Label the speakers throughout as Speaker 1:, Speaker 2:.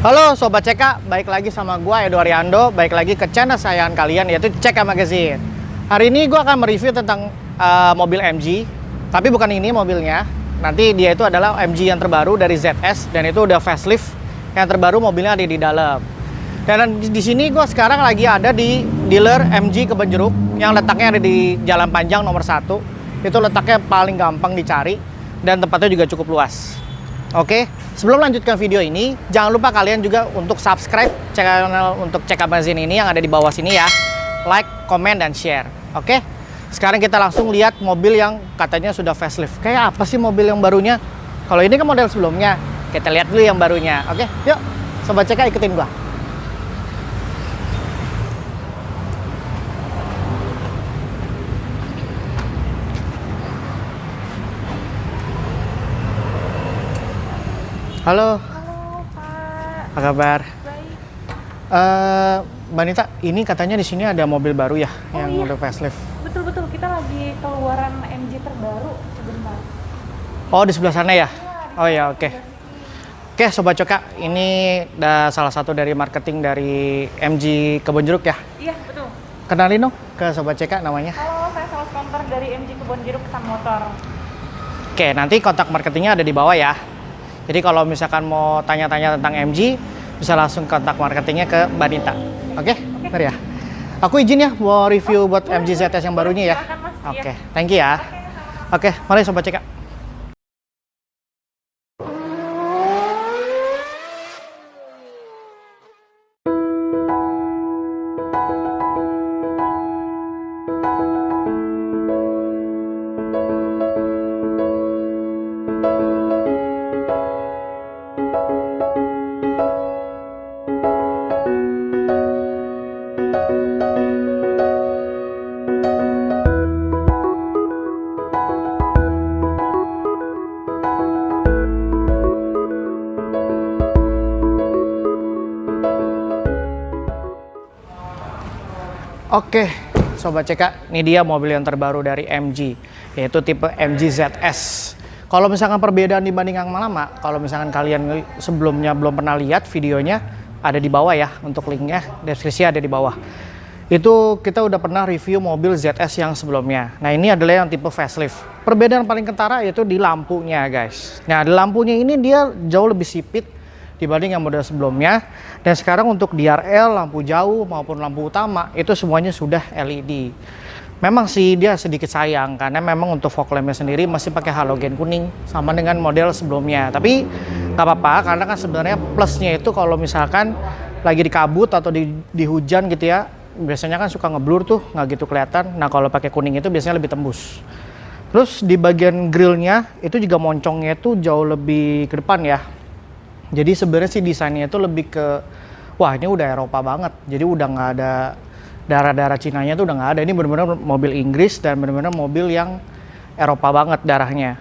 Speaker 1: Halo Sobat CK, baik lagi sama gua Edo Ariando, baik lagi ke channel sayangan kalian yaitu CK Magazine. Hari ini gua akan mereview tentang mobil MG, tapi bukan ini mobilnya. Nanti dia itu adalah MG yang terbaru dari ZS dan itu udah facelift. Yang terbaru mobilnya ada di dalam. Dan di sini gua sekarang lagi ada di dealer MG Kebonjeruk yang letaknya ada di Jalan Panjang nomor 1. Itu letaknya paling gampang dicari dan tempatnya juga cukup luas. Oke, sebelum lanjutkan video ini, jangan lupa kalian juga untuk subscribe channel untuk CK Magazine ini yang ada di bawah sini ya. Like, comment, dan share. Oke, sekarang kita langsung lihat mobil yang katanya sudah facelift. Kayak apa sih mobil yang barunya? Kalau ini kan model sebelumnya, kita lihat dulu yang barunya. Oke, yuk Sobat CK ikutin gua. Halo.
Speaker 2: Halo Pak.
Speaker 1: Apa kabar?
Speaker 2: Baik.
Speaker 1: Mbak Nita, ini katanya di sini ada mobil baru ya,
Speaker 2: Oh,
Speaker 1: yang
Speaker 2: iya.
Speaker 1: udah facelift.
Speaker 2: Betul, kita lagi keluaran MG terbaru sebentar.
Speaker 1: Oh, di sebelah sana ya?
Speaker 2: Iya,
Speaker 1: Oh ya, oke. Oke, Sobat Coka, ini salah satu dari marketing dari MG Kebonjeruk ya.
Speaker 2: Iya, betul.
Speaker 1: Kenalin dong ke Sobat CK namanya.
Speaker 2: Halo, saya sales counter dari MG Kebonjeruk Sun Motor.
Speaker 1: Oke, nanti kontak marketingnya ada di bawah ya. Jadi kalau misalkan mau tanya-tanya tentang MG, bisa langsung kontak marketingnya ke Mbak Nita. Oke? Mari ya. Aku izin ya mau review buat MG ZS yang barunya ya.
Speaker 2: Silakan, Mas.
Speaker 1: Oke,
Speaker 2: Iya.
Speaker 1: thank you ya. Oke, mari Sobat CK. Oke, Sobat CK, ini dia mobil yang terbaru dari MG, yaitu tipe MG ZS. Kalau misalkan perbedaan dibanding yang lama, kalau misalkan kalian sebelumnya belum pernah lihat videonya, ada di bawah ya, untuk linknya, deskripsi ada di bawah. Itu kita udah pernah review mobil ZS yang sebelumnya. Nah ini adalah yang tipe facelift. Perbedaan paling kentara yaitu di lampunya guys. Nah di lampunya ini dia jauh lebih sipit dibanding yang model sebelumnya. Dan sekarang untuk DRL, lampu jauh maupun lampu utama itu semuanya sudah LED. Memang sih dia sedikit sayang karena memang untuk fog lampnya sendiri masih pakai halogen kuning sama dengan model sebelumnya. Tapi nggak apa-apa karena kan sebenarnya plusnya itu kalau misalkan lagi di kabut atau di hujan gitu ya, biasanya kan suka ngeblur tuh, nggak gitu kelihatan. Nah kalau pakai kuning itu biasanya lebih tembus. Terus di bagian grillnya itu juga moncongnya itu jauh lebih ke depan ya. Jadi sebenarnya sih desainnya itu lebih ke, wah ini udah Eropa banget. Jadi udah nggak ada darah-darah Cinanya tuh udah nggak ada. Ini benar-benar mobil Inggris dan benar-benar mobil yang Eropa banget darahnya.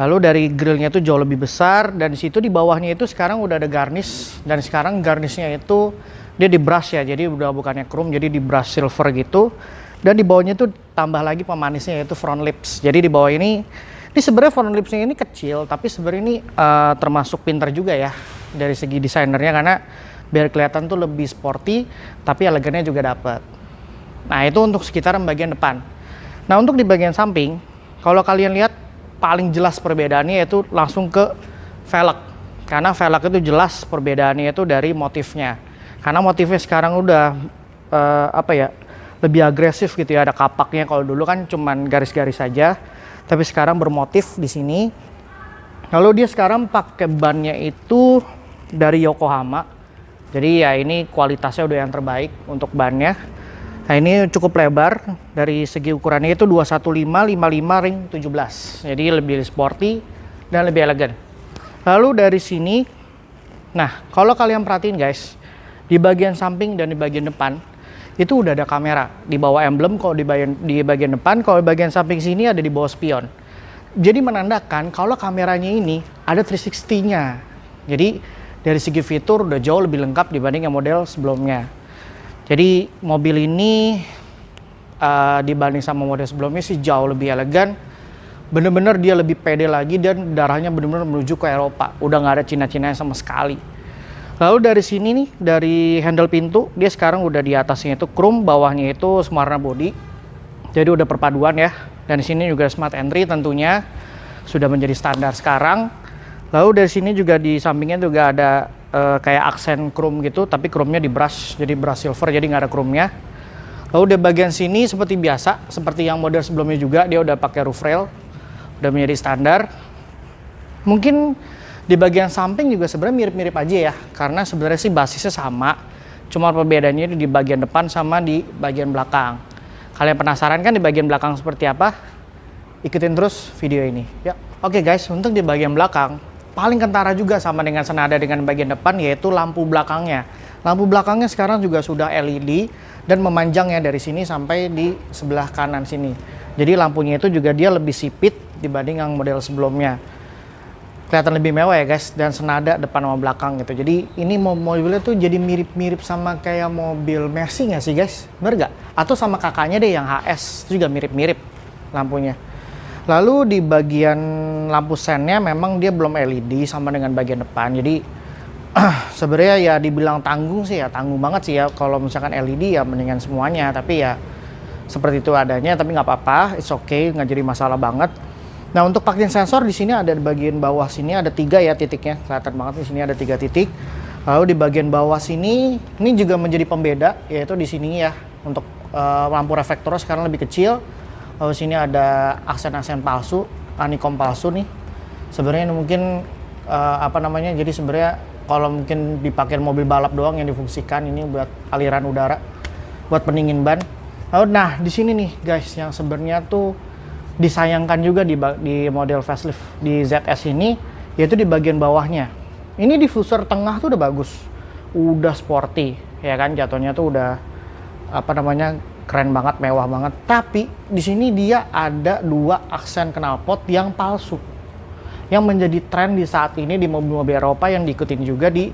Speaker 1: Lalu dari grillnya itu jauh lebih besar dan di situ di bawahnya itu sekarang udah ada garnish dan sekarang garnishnya itu dia di brush ya. Jadi udah bukannya chrome, jadi di brush silver gitu. Dan di bawahnya itu tambah lagi pemanisnya yaitu front lips. Jadi di bawah ini sebenarnya front lipsnya ini kecil, tapi sebenarnya ini termasuk pintar juga ya dari segi desainernya karena biar kelihatan tuh lebih sporty, tapi elegannya juga dapat. Nah itu untuk sekitaran bagian depan. Nah untuk di bagian samping, kalau kalian lihat paling jelas perbedaannya yaitu langsung ke velg. Karena velg itu jelas perbedaannya itu dari motifnya. Karena motifnya sekarang udah apa ya, lebih agresif gitu ya. Ada kapaknya, kalau dulu kan cuman garis-garis saja. Tapi sekarang bermotif di sini. Lalu dia sekarang pakai bannya itu dari Yokohama. Jadi ya ini kualitasnya udah yang terbaik untuk bannya. Nah ini cukup lebar. Dari segi ukurannya itu 215/55 ring 17. Jadi lebih sporty dan lebih elegan. Lalu dari sini, nah kalau kalian perhatiin guys, di bagian samping dan di bagian depan itu udah ada kamera di bawah emblem. Kalau di bagian depan, kalau di bagian samping sini ada di bawah spion. Jadi menandakan kalau kameranya ini ada 360-nya. Jadi dari segi fitur udah jauh lebih lengkap dibanding yang model sebelumnya. Jadi mobil ini dibanding sama model sebelumnya sih jauh lebih elegan. Bener-bener dia lebih pede lagi dan darahnya bener-bener menuju ke Eropa. Udah nggak ada Cina-Cina sama sekali. Lalu dari sini nih, dari handle pintu, dia sekarang udah di atasnya itu chrome, bawahnya itu Smart body. Jadi udah perpaduan ya. Dan di sini juga smart entry tentunya sudah menjadi standar sekarang. Lalu dari sini juga di sampingnya juga ada kayak aksen chrome gitu, tapi chrome-nya di brush, jadi brush silver, jadi nggak ada chrome-nya. Lalu di bagian sini seperti biasa, seperti yang model sebelumnya juga, dia udah pakai roof rail, udah menjadi standar. Mungkin di bagian samping juga sebenarnya mirip-mirip aja ya, karena sebenarnya sih basisnya sama, cuma perbedaannya di bagian depan sama di bagian belakang. Kalian penasaran kan di bagian belakang seperti apa? Ikutin terus video ini. Ya, oke guys, untuk di bagian belakang paling kentara juga sama dengan senada dengan bagian depan, yaitu lampu belakangnya. Lampu belakangnya sekarang juga sudah LED dan memanjang ya dari sini sampai di sebelah kanan sini. Jadi lampunya itu juga dia lebih sipit dibanding yang model sebelumnya. Kelihatan lebih mewah ya guys, dan senada depan sama belakang gitu. Jadi ini mobilnya tuh jadi mirip-mirip sama kayak mobil Mercy nggak sih guys? Bener nggak? Atau sama kakaknya deh yang HS, itu juga mirip-mirip lampunya. Lalu di bagian lampu sennya memang dia belum LED sama dengan bagian depan. Jadi sebenarnya ya dibilang tanggung sih ya, tanggung banget sih ya. Kalau misalkan LED ya mendingan semuanya, tapi ya seperti itu adanya, tapi nggak apa-apa, it's okay, nggak jadi masalah banget. Nah, untuk parking sensor di sini ada di bagian bawah sini ada 3 ya titiknya, kelihatan banget di sini ada 3 titik. Lalu di bagian bawah sini ini juga menjadi pembeda, yaitu di sini ya untuk lampu reflektor sekarang lebih kecil. Lalu sini ada aksen-aksen palsu, honeycomb palsu nih. Sebenarnya ini mungkin apa namanya? Jadi sebenarnya kalau mungkin dipakai mobil balap doang yang difungsikan, ini buat aliran udara, buat pendingin ban. Lalu nah di sini nih guys yang sebenarnya tuh disayangkan juga di model facelift di ZS ini, yaitu di bagian bawahnya. Ini diffuser tengah tuh udah bagus, udah sporty ya kan, jatuhnya tuh udah apa namanya keren banget, mewah banget. Tapi di sini dia ada 2 aksen knalpot yang palsu, yang menjadi tren di saat ini di mobil-mobil Eropa yang diikutin juga di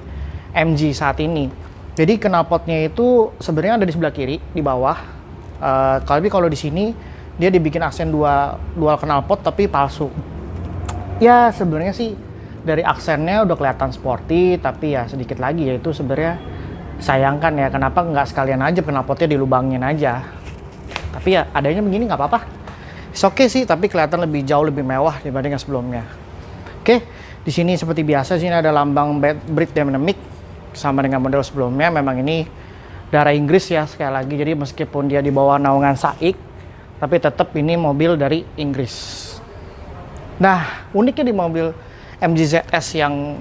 Speaker 1: MG saat ini. Jadi knalpotnya itu sebenarnya ada di sebelah kiri di bawah. Kalau di sini dia dibikin aksen dual knalpot tapi palsu. Ya sebenarnya sih dari aksennya udah kelihatan sporty, tapi ya sedikit lagi yaitu sebenarnya sayangkan ya, kenapa nggak sekalian aja knalpotnya dilubangin aja. Tapi ya adanya begini nggak apa-apa. It's okay sih, tapi kelihatan jauh lebih mewah dibanding yang sebelumnya. Oke, di sini seperti biasa sini ada lambang Brake Dynamic sama dengan model sebelumnya. Memang ini darah Inggris ya sekali lagi. Jadi meskipun dia di bawah naungan SAIC, tapi tetap ini mobil dari Inggris. Nah, uniknya di mobil MG ZS yang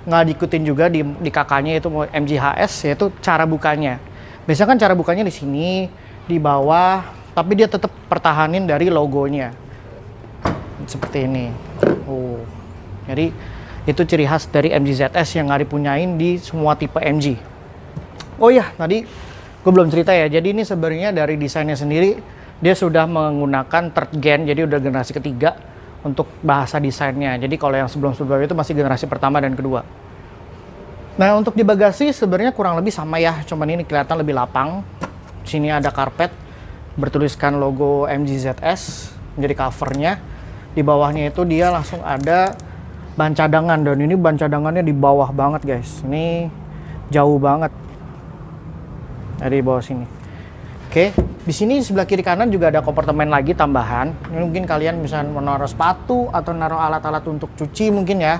Speaker 1: nggak diikutin juga di kakaknya itu MG HS, yaitu cara bukanya. Biasanya kan cara bukanya di sini, di bawah, tapi dia tetap pertahanin dari logonya. Seperti ini. Jadi itu ciri khas dari MG ZS yang nggak dipunyain di semua tipe MG. Oh iya, tadi gue belum cerita ya. Jadi ini sebenarnya dari desainnya sendiri, dia sudah menggunakan third gen, jadi udah generasi ketiga untuk bahasa desainnya. Jadi kalau yang sebelum-sebelumnya itu masih generasi pertama dan kedua. Nah, untuk di bagasi sebenarnya kurang lebih sama ya, cuman ini kelihatan lebih lapang. Sini ada karpet bertuliskan logo MG ZS menjadi covernya. Di bawahnya itu dia langsung ada ban cadangan, dan ini ban cadangannya di bawah banget guys. Ini jauh banget dari bawah sini. Oke, di sini sebelah kiri kanan juga ada kompartemen lagi tambahan. Ini mungkin kalian bisa menaruh sepatu atau naruh alat-alat untuk cuci mungkin ya.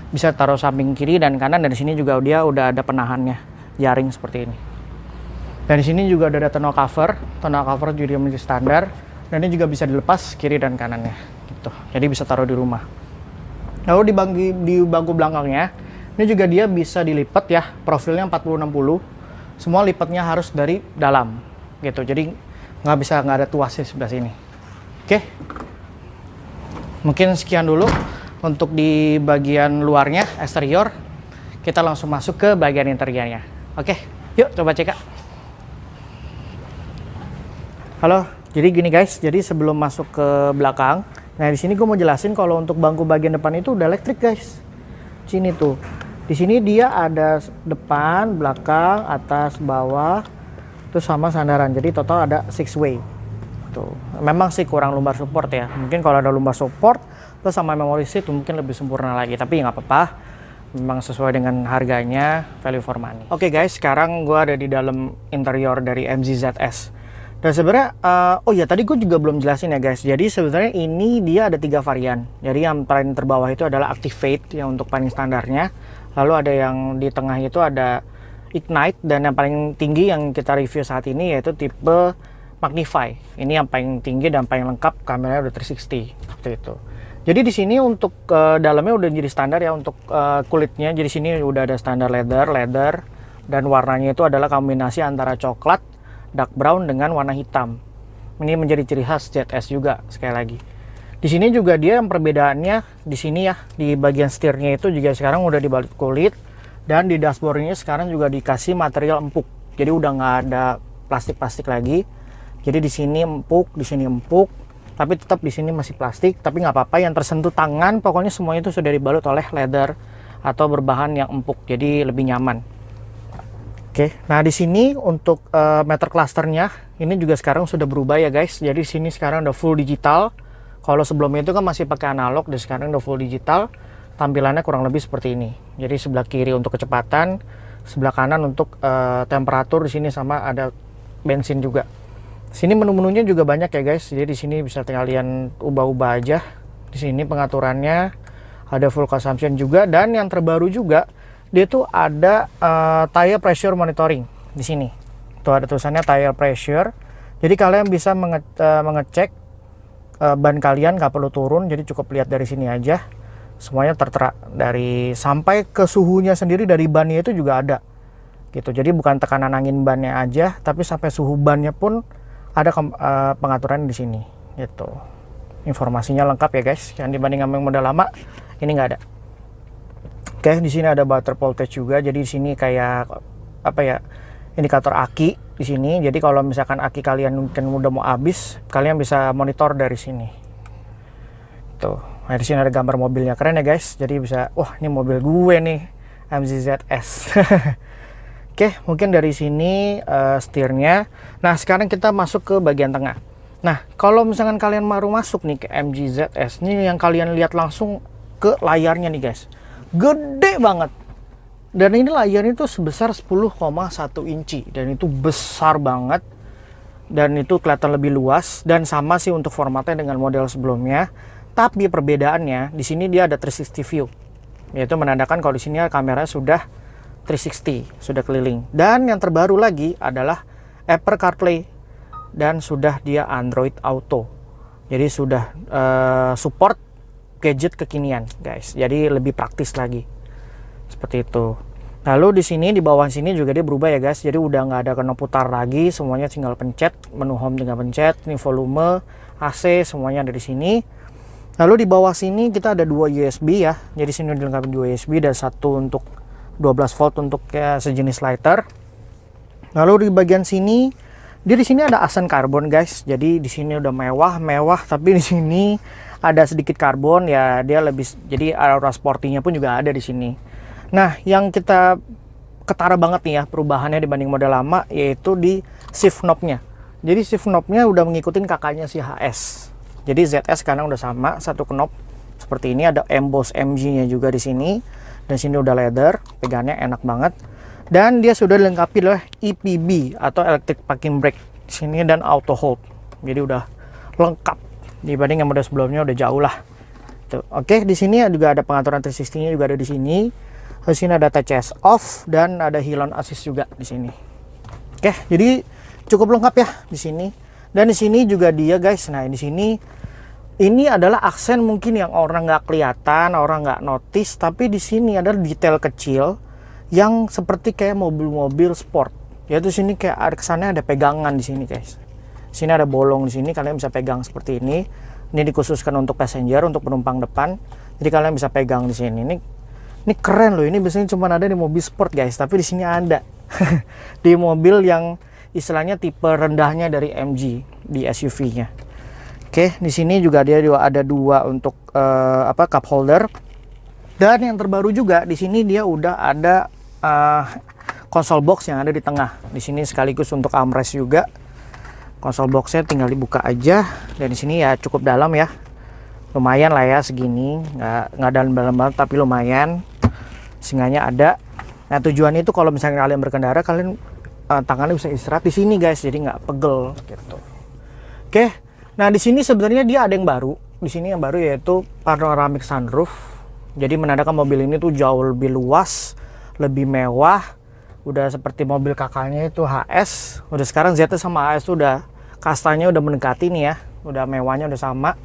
Speaker 1: Bisa taruh samping kiri dan kanan, dan di sini juga dia udah ada penahannya, jaring seperti ini. Dan di sini juga ada tonneau cover juga menjadi standar, dan ini juga bisa dilepas kiri dan kanannya gitu. Jadi bisa taruh di rumah. Lalu di bangku belakangnya, ini juga dia bisa dilipat ya, profilnya 40-60. Semua lipatnya harus dari dalam gitu, jadi nggak ada tuasnya sebelah sini. Oke, mungkin sekian dulu untuk di bagian luarnya, eksterior. Kita langsung masuk ke bagian interiornya. Oke, yuk coba cek. Halo, jadi gini guys, jadi sebelum masuk ke belakang, nah di sini gue mau jelasin kalau untuk bangku bagian depan itu udah elektrik guys. Sini tuh, di sini dia ada depan, belakang, atas, bawah, terus sama sandaran, jadi total ada 6 way. Tuh, memang sih kurang lumbar support ya. Mungkin kalau ada lumbar support terus sama memory seat mungkin lebih sempurna lagi, tapi nggak apa-apa. memang sesuai dengan harganya, value for money. Oke guys, sekarang gue ada di dalam interior dari MG ZS. Dan sebenarnya, oh ya tadi gue juga belum jelasin ya guys. Jadi sebenarnya ini dia ada 3 varian. Jadi yang paling terbawah itu adalah Activate yang untuk paling standarnya. Lalu ada yang di tengah itu ada Ignite, dan yang paling tinggi yang kita review saat ini yaitu tipe Magnify. Ini yang paling tinggi dan paling lengkap, kameranya udah 360 seperti itu. Jadi di sini untuk dalamnya udah jadi standar ya untuk kulitnya. Jadi sini udah ada standar leather dan warnanya itu adalah kombinasi antara coklat, dark brown dengan warna hitam. Ini menjadi ciri khas ZS juga sekali lagi. Di sini juga dia yang perbedaannya di sini ya, di bagian setirnya itu juga sekarang udah dibalut kulit, dan di dashboardnya sekarang juga dikasih material empuk. Jadi udah nggak ada plastik-plastik lagi. Jadi di sini empuk, di sini empuk. Tapi tetap di sini masih plastik, tapi nggak apa-apa, yang tersentuh tangan pokoknya semuanya itu sudah dibalut oleh leather atau berbahan yang empuk, jadi lebih nyaman. Oke, nah di sini untuk meter clusternya ini juga sekarang sudah berubah ya guys. Jadi di sini sekarang udah full digital. Kalau sebelumnya itu kan masih pakai analog, dan sekarang udah full digital. Tampilannya kurang lebih seperti ini. Jadi sebelah kiri untuk kecepatan, sebelah kanan untuk temperatur, di sini sama ada bensin juga. Sini menu-menunya juga banyak ya guys. Jadi di sini bisa kalian ubah-ubah aja. Di sini pengaturannya ada full consumption juga, dan yang terbaru juga dia tuh ada tire pressure monitoring di sini. Tuh ada tulisannya tire pressure. Jadi kalian bisa mengecek ban kalian, nggak perlu turun. Jadi cukup lihat dari sini aja. Semuanya tertera dari sampai ke suhunya sendiri dari bannya itu juga ada. Gitu. Jadi bukan tekanan angin bannya aja, tapi sampai suhu bannya pun ada pengaturan di sini gitu. Informasinya lengkap ya guys. Yang dibanding sama yang model lama ini nggak ada. Oke, di sini ada button voltage juga. Jadi di sini kayak apa ya, indikator aki di sini. Jadi kalau misalkan aki kalian mungkin udah mau habis, kalian bisa monitor dari sini. Tuh, nah di sini ada gambar mobilnya, keren ya guys. Jadi bisa, wah ini mobil gue nih, MG ZS. Oke, mungkin dari sini setirnya. Nah, sekarang kita masuk ke bagian tengah. Nah, kalau misalkan kalian baru masuk nih ke MG ZS, ini yang kalian lihat langsung ke layarnya nih guys. Gede banget. Dan ini layarnya itu sebesar 10,1 inci. Dan itu besar banget. Dan itu kelihatan lebih luas. Dan sama sih untuk formatnya dengan model sebelumnya. Tapi perbedaannya, di sini dia ada 360 view. Yaitu menandakan kalau di sini kameranya sudah 360, sudah keliling. Dan yang terbaru lagi adalah Apple CarPlay, dan sudah dia Android Auto. Jadi sudah support gadget kekinian guys. Jadi lebih praktis lagi seperti itu. Lalu di sini di bawah sini juga dia berubah ya guys. Jadi udah nggak ada kena putar lagi, semuanya tinggal pencet. Menu home tinggal pencet. Ini volume, AC, semuanya ada di sini. Lalu di bawah sini kita ada 2 USB ya. Jadi sini dilengkapi 2 USB dan satu untuk 12 volt untuk ya, sejenis lighter. Lalu di bagian sini, dia di sini ada aksen karbon guys. Jadi di sini udah mewah, tapi di sini ada sedikit karbon ya. Dia lebih, jadi aura sportinya pun juga ada di sini. Nah, yang kita ketara banget nih ya perubahannya dibanding model lama, yaitu di shift knob-nya. Jadi shift knob-nya udah ngikutin kakaknya si HS. Jadi ZS sekarang udah sama, satu knob seperti ini. Ada emboss MG-nya juga di sini. Dan sini udah leather, pegangnya enak banget. Dan dia sudah dilengkapi oleh EPB atau electric parking brake di sini dan auto hold. Jadi udah lengkap dibanding yang model sebelumnya, udah jauh lah. Tuh. Oke, di sini juga ada pengaturan 360-nya juga ada di sini. Di sini ada touch off dan ada hill on assist juga di sini. Oke, jadi cukup lengkap ya di sini. Dan di sini juga dia guys. Nah, di sini ini adalah aksen mungkin yang orang nggak kelihatan, orang nggak notice, tapi di sini adalah detail kecil yang seperti kayak mobil-mobil sport. Yaitu sini kayak ada kesannya ada pegangan di sini guys. Sini ada bolong di sini, kalian bisa pegang seperti ini. Ini dikhususkan untuk passenger, untuk penumpang depan. Jadi kalian bisa pegang di sini. Ini keren loh. Ini biasanya cuma ada di mobil sport guys, tapi di sini ada di mobil yang istilahnya tipe rendahnya dari MG di SUV-nya. Oke, di sini juga dia ada 2 untuk cup holder. Dan yang terbaru juga di sini dia udah ada console box yang ada di tengah. Di sini sekaligus untuk armrest juga. Console boxnya tinggal dibuka aja. Dan di sini ya cukup dalam ya. Lumayan lah ya segini, nggak dalam banget tapi lumayan. singgahnya ada. Nah tujuannya itu kalau misalnya kalian berkendara, kalian tangannya bisa istirahat di sini guys, jadi nggak pegel gitu. Oke, nah di sini sebenarnya dia ada yang baru. Di sini yang baru yaitu panoramic sunroof. Jadi menandakan mobil ini tuh jauh lebih luas, lebih mewah. Udah seperti mobil kakaknya itu HS. Udah sekarang ZS sama HS tuh udah kastanya udah mendekati nih ya. Udah mewahnya udah sama.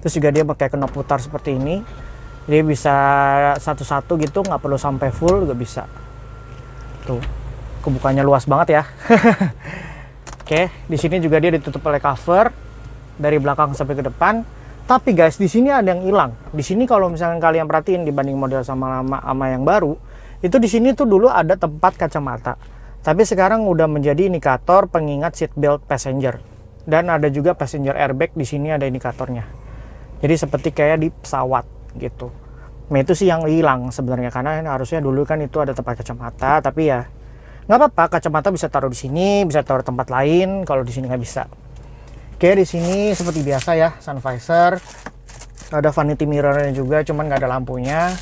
Speaker 1: Terus juga dia pakai knop putar seperti ini. Jadi bisa satu-satu gitu, nggak perlu sampai full juga bisa. Tuh, kebukanya luas banget ya. Oke, di sini juga dia ditutup oleh cover dari belakang sampai ke depan. Tapi guys, di sini ada yang hilang. Di sini kalau misalkan kalian perhatiin dibanding model sama lama sama yang baru, itu di sini tuh dulu ada tempat kacamata. Tapi sekarang udah menjadi indikator pengingat seat belt passenger. Dan ada juga passenger airbag, di sini ada indikatornya. Jadi seperti kayak di pesawat gitu. Nah itu sih yang hilang sebenarnya, karena harusnya dulu kan itu ada tempat kacamata, tapi ya nggak apa-apa, kacamata bisa taruh di sini, bisa taruh tempat lain. Kalau di sini nggak bisa. Oke, di sini seperti biasa ya, sun visor, ada vanity mirrornya juga, cuman nggak ada lampunya.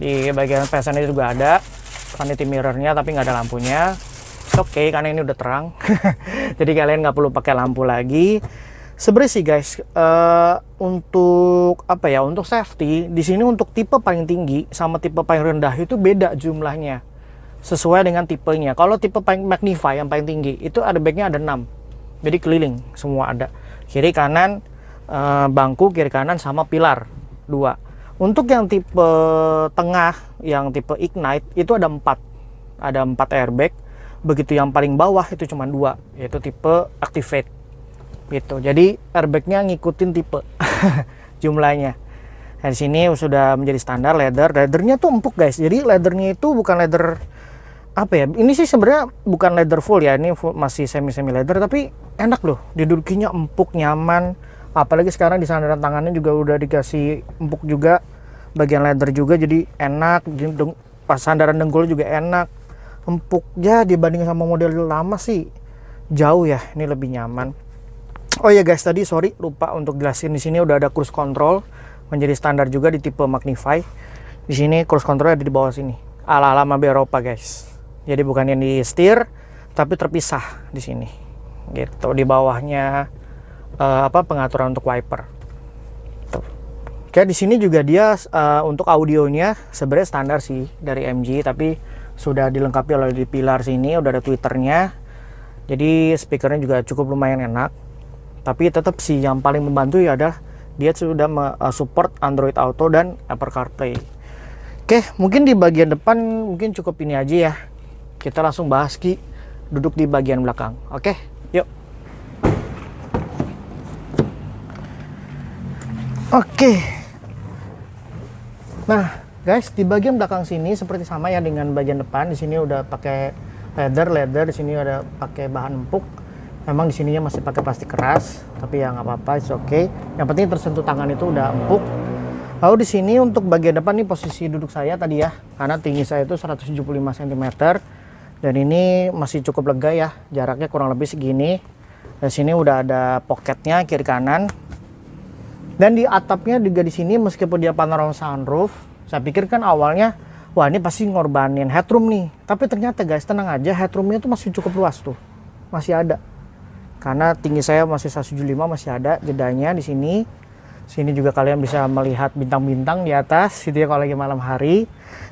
Speaker 1: Di bagian pesannya juga ada vanity mirrornya, tapi nggak ada lampunya. Oke, karena ini udah terang, jadi kalian nggak perlu pakai lampu lagi. Sebenarnya sih guys, untuk apa ya, untuk safety di sini untuk tipe paling tinggi sama tipe paling rendah itu beda jumlahnya, sesuai dengan tipenya. Kalau tipe paling magnify yang paling tinggi itu airbagnya ada 6. Jadi keliling semua ada, kiri kanan, bangku kiri kanan sama pilar 2. Untuk yang tipe tengah, yang tipe ignite itu ada 4 airbag. Begitu yang paling bawah itu cuma 2, yaitu tipe activate gitu. Jadi airbagnya ngikutin tipe jumlahnya. Nah, di sini sudah menjadi standar leathernya tuh empuk guys. Jadi leathernya itu bukan leather apa ya, ini sih sebenarnya bukan leather full ya, ini full, masih semi leather, tapi enak loh, didudukinya empuk, nyaman. Apalagi sekarang di sandaran tangannya juga udah dikasih empuk juga, bagian leather juga, jadi enak. Pas sandaran dengkul juga enak, empuk ya. Dibanding sama model lama sih jauh ya, ini lebih nyaman. Oh ya guys, tadi sorry lupa untuk jelasin, di sini udah ada cruise control, menjadi standar juga di tipe Magnify. Di sini cruise control ada di bawah sini, ala-ala mobil Eropa guys. Jadi bukan yang di setir, tapi terpisah di sini. Gitu, di bawahnya pengaturan untuk wiper. Tuh. Oke, di sini juga dia untuk audionya sebenarnya standar sih dari MG, tapi sudah dilengkapi oleh di pilar sini udah ada tweeternya. Jadi speakernya juga cukup lumayan enak. Tapi tetap sih yang paling membantu ya adalah dia sudah support Android Auto dan Apple CarPlay. Oke, mungkin di bagian depan mungkin cukup ini aja ya. Kita langsung bahas Ki, duduk di bagian belakang. Oke, yuk. Oke. Nah, guys, di bagian belakang sini seperti sama ya dengan bagian depan. Di sini udah pakai leather, di sini ada pakai bahan empuk. Memang di sininya masih pakai plastik keras, tapi ya nggak apa-apa, it's okay. Yang penting tersentuh tangan itu udah empuk. Lalu di sini untuk bagian depan nih posisi duduk saya tadi ya, karena tinggi saya itu 175 cm. Dan ini masih cukup lega ya, jaraknya kurang lebih segini. Dan sini udah ada pocketnya kiri kanan. Dan di atapnya juga di sini meskipun dia panorama sunroof, saya pikir kan awalnya wah ini pasti ngorbanin headroom nih. Tapi ternyata guys, tenang aja, headroomnya tuh masih cukup luas tuh. Masih ada. Karena tinggi saya masih 175, masih ada jedanya di sini. Sini juga kalian bisa melihat bintang-bintang di atas gitu ya kalau lagi malam hari.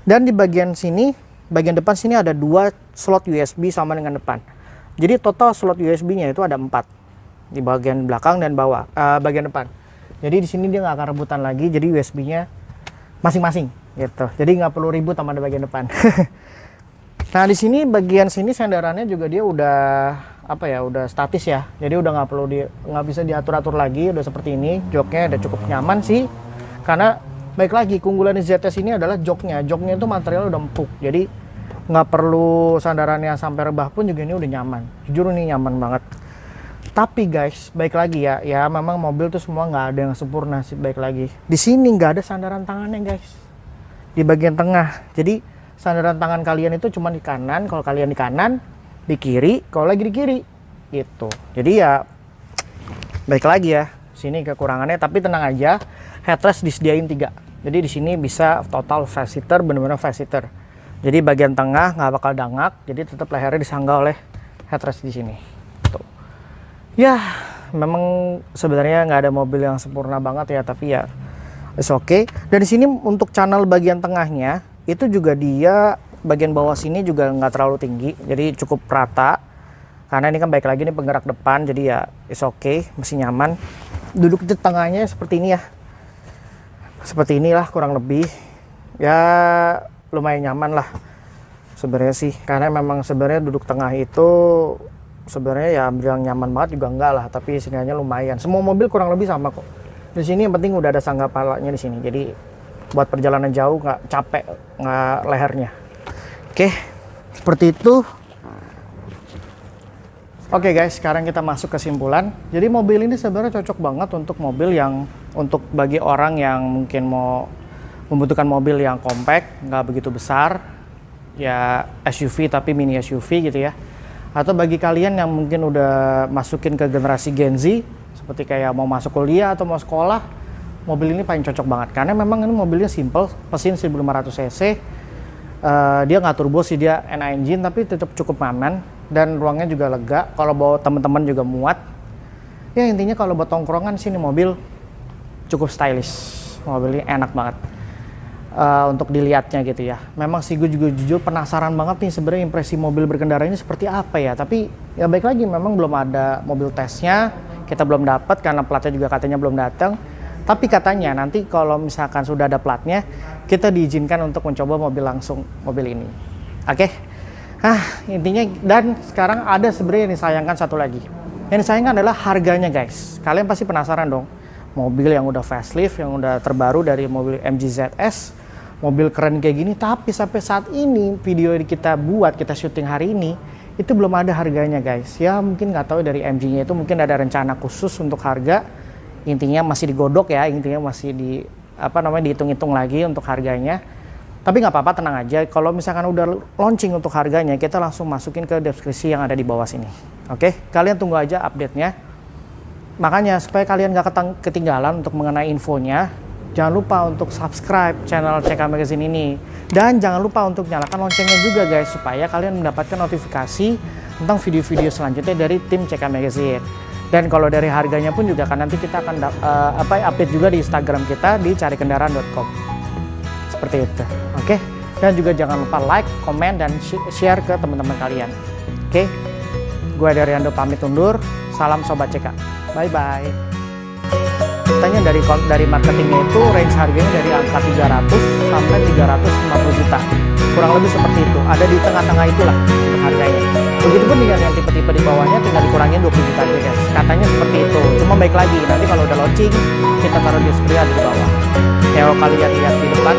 Speaker 1: Dan di bagian sini, bagian depan sini ada 2 slot USB sama dengan depan. Jadi total slot USB-nya itu ada 4 di bagian belakang dan bawah, bagian depan. Jadi di sini dia nggak akan rebutan lagi. Jadi USB-nya masing-masing gitu. Jadi nggak perlu ribut sama di bagian depan. Nah di sini bagian sini sandarannya juga dia udah udah statis ya. Jadi udah nggak bisa diatur-atur lagi. Udah seperti ini. Joknya udah cukup nyaman sih. Karena baik lagi keunggulan ZS ini adalah joknya. Joknya itu material udah empuk. Jadi nggak perlu sandarannya sampai rebah pun juga ini udah nyaman. Jujur ini nyaman banget. Tapi guys, baik lagi ya memang mobil tuh semua nggak ada yang sempurna sih. Baik lagi di sini nggak ada sandaran tangannya guys, di bagian tengah. Jadi sandaran tangan kalian itu cuma di kanan. Kalau kalian di kanan, di kiri. Kalau lagi di kiri, gitu. Jadi ya baik lagi ya, sini kekurangannya. Tapi tenang aja, headrest disediain 3. Jadi di sini bisa total 5 seater, benar-benar 5 seater. Jadi bagian tengah nggak bakal dangak, jadi tetap lehernya disangga oleh headrest di sini. Tuh. Ya, memang sebenarnya nggak ada mobil yang sempurna banget ya, tapi ya it's okay. Dan di sini untuk channel bagian tengahnya itu juga dia bagian bawah sini juga nggak terlalu tinggi, jadi cukup rata. Karena ini kan baik lagi nih penggerak depan, jadi ya it's okay, masih nyaman. Duduk di tengahnya seperti ini ya, seperti inilah kurang lebih. Ya lumayan nyaman lah sebenarnya sih, karena memang sebenarnya duduk tengah itu sebenarnya ya bilang nyaman banget juga enggak lah, tapi istilahnya lumayan. Semua mobil kurang lebih sama kok. Di sini yang penting udah ada sangga palanya di sini, jadi buat perjalanan jauh nggak capek, nggak lehernya. Oke, seperti itu. Oke guys, sekarang kita masuk kesimpulan. Jadi mobil ini sebenarnya cocok banget untuk mobil yang untuk bagi orang yang mungkin mau membutuhkan mobil yang compact, nggak begitu besar, ya SUV tapi mini SUV gitu ya. Atau bagi kalian yang mungkin udah masukin ke generasi Gen Z, seperti kayak mau masuk kuliah atau mau sekolah, mobil ini paling cocok banget. Karena memang ini mobilnya simple, mesin 1500 cc, dia nggak turbo sih, dia NA engine, tapi tetap cukup aman dan ruangnya juga lega. Kalau bawa teman-teman juga muat. Ya intinya kalau buat tongkrongan sih ini mobil cukup stylish, mobilnya enak banget. Untuk dilihatnya gitu ya. Memang sih gue juga jujur penasaran banget nih sebenarnya impresi mobil berkendara ini seperti apa ya. Tapi ya baik lagi memang belum ada mobil tesnya, kita belum dapat karena platnya juga katanya belum datang. Tapi katanya nanti kalau misalkan sudah ada platnya, kita diizinkan untuk mencoba mobil langsung, mobil ini. Oke? Intinya, dan sekarang ada sebenarnya yang disayangkan satu lagi. Yang disayangkan adalah harganya guys. Kalian pasti penasaran dong. Mobil yang udah facelift, yang udah terbaru dari mobil MG ZS, mobil keren kayak gini, tapi sampai saat ini video yang kita buat, kita syuting hari ini, itu belum ada harganya guys. Ya mungkin nggak tahu dari MG-nya itu mungkin ada rencana khusus untuk harga. Intinya masih digodok ya, intinya masih dihitung-hitung lagi untuk harganya. Tapi nggak apa-apa, tenang aja. Kalau misalkan udah launching untuk harganya, kita langsung masukin ke deskripsi yang ada di bawah sini. Oke, kalian tunggu aja update-nya. Makanya supaya kalian nggak ketinggalan untuk mengenai infonya, jangan lupa untuk subscribe channel CK Magazine ini. Dan jangan lupa untuk nyalakan loncengnya juga guys, supaya kalian mendapatkan notifikasi tentang video-video selanjutnya dari tim CK Magazine. Dan kalau dari harganya pun juga kan nanti kita akan update juga di Instagram kita di carikendaraan.com. Seperti itu. Oke. Dan juga jangan lupa like, komen, dan share ke teman-teman kalian. Oke. Gue dari Ando pamit undur. Salam Sobat CK. Bye-bye. Katanya dari marketingnya itu range harganya dari angka 300 sampai 350 juta. Kurang lebih seperti itu. Ada di tengah-tengah itulah untuk harganya. Begitupun dengan yang tipe-tipe di bawahnya tinggal dikurangin 20 juta aja guys. Katanya seperti itu. Cuma baik lagi, nanti kalau udah launching, kita taruh di screen di bawah. Kalau kalian lihat di depan,